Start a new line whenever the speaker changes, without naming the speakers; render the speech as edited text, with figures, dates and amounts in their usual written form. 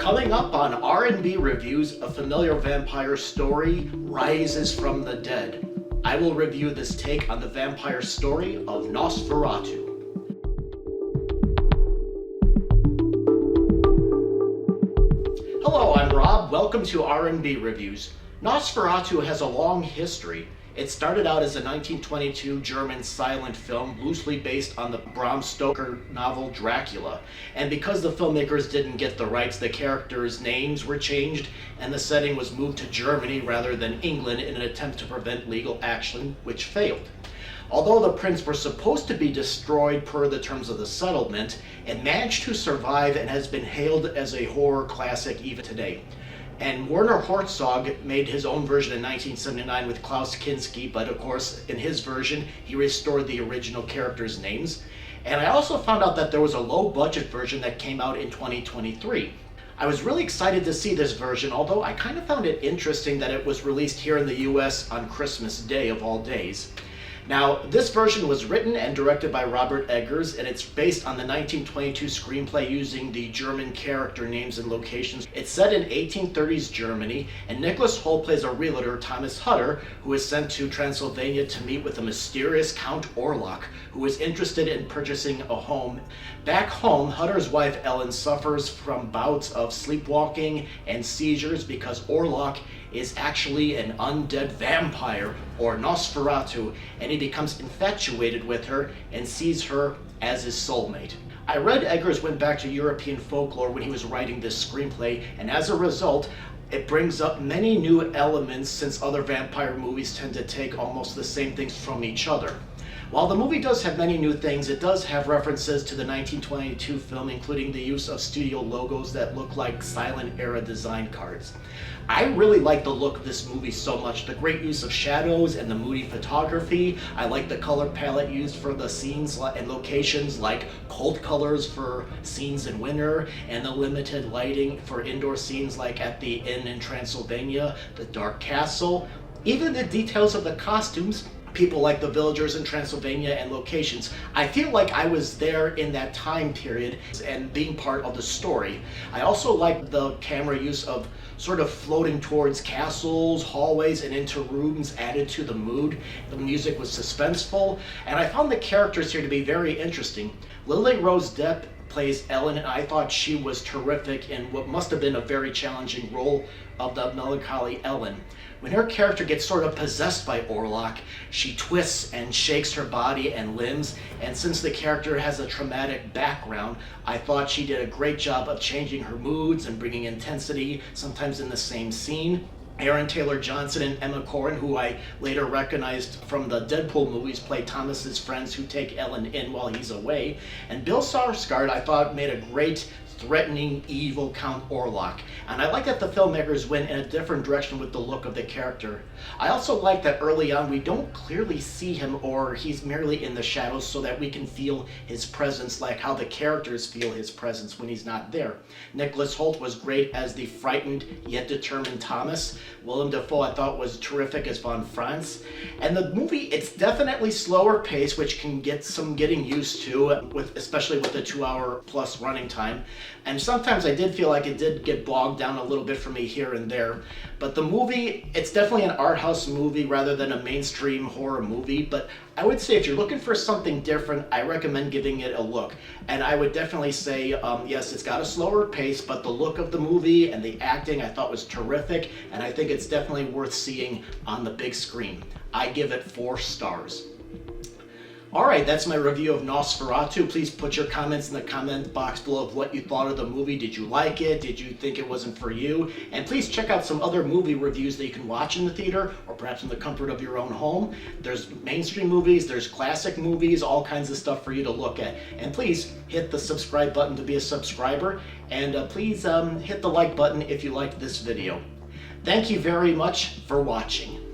Coming up on R&B Reviews, a familiar vampire story rises from the dead. I will review this take on the vampire story of Nosferatu. Hello, I'm Rob. Welcome to R&B Reviews. Nosferatu has a long history. It started out as a 1922 German silent film loosely based on the Bram Stoker novel Dracula. And because the filmmakers didn't get the rights, the characters' names were changed and the setting was moved to Germany rather than England in an attempt to prevent legal action, which failed. Although the prints were supposed to be destroyed per the terms of the settlement, it managed to survive and has been hailed as a horror classic even today. And Werner Herzog made his own version in 1979 with Klaus Kinski, but of course, in his version, he restored the original characters' names. And I also found out that there was a low-budget version that came out in 2023. I was really excited to see this version, although I kind of found it interesting that it was released here in the US on Christmas Day of all days. Now, this version was written and directed by Robert Eggers, and it's based on the 1922 screenplay using the German character names and locations. It's set in 1830s Germany, and Nicholas Hoult plays a realtor, Thomas Hutter, who is sent to Transylvania to meet with a mysterious Count Orlok, who is interested in purchasing a home. Back home, Hutter's wife Ellen suffers from bouts of sleepwalking and seizures because Orlok is actually an undead vampire, or Nosferatu, and he becomes infatuated with her and sees her as his soulmate. I read Eggers went back to European folklore when he was writing this screenplay, and as a result, it brings up many new elements since other vampire movies tend to take almost the same things from each other. While the movie does have many new things, it does have references to the 1922 film, including the use of studio logos that look like silent era design cards. I really like the look of this movie so much. The great use of shadows and the moody photography. I like the color palette used for the scenes and locations, like cold colors for scenes in winter, and the limited lighting for indoor scenes like at the inn in Transylvania, the dark castle. Even the details of the costumes, people like the villagers in Transylvania and locations. I feel like I was there in that time period and being part of the story. I also like the camera use of sort of floating towards castles, hallways, and into rooms added to the mood. The music was suspenseful, and I found the characters here to be very interesting. Lily Rose Depp plays Ellen, and I thought she was terrific in what must have been a very challenging role of the melancholy Ellen. When her character gets sort of possessed by Orlok, she twists and shakes her body and limbs, and since the character has a traumatic background, I thought she did a great job of changing her moods and bringing intensity, sometimes in the same scene. Aaron Taylor Johnson and Emma Corrin, who I later recognized from the Deadpool movies, play Thomas's friends who take Ellen in while he's away. And Bill Skarsgård, I thought, made a great threatening, evil Count Orlok. And I like that the filmmakers went in a different direction with the look of the character. I also like that early on we don't clearly see him, or he's merely in the shadows, so that we can feel his presence, like how the characters feel his presence when he's not there. Nicholas Hoult was great as the frightened yet determined Thomas. Willem Dafoe I thought was terrific as Von Franz. And the movie, it's definitely slower pace, which can get some getting used to, especially with the 2-hour plus running time. And sometimes I did feel like it did get bogged down a little bit for me here and there. But the movie, it's definitely an art house movie rather than a mainstream horror movie. But I would say if you're looking for something different, I recommend giving it a look. And I would definitely say, yes, it's got a slower pace, but the look of the movie and the acting I thought was terrific. And I think it's definitely worth seeing on the big screen. I give it 4 stars. Alright, that's my review of Nosferatu. Please put your comments in the comment box below of what you thought of the movie. Did you like it? Did you think it wasn't for you? And please check out some other movie reviews that you can watch in the theater or perhaps in the comfort of your own home. There's mainstream movies, there's classic movies, all kinds of stuff for you to look at. And please hit the subscribe button to be a subscriber, and please hit the like button if you liked this video. Thank you very much for watching.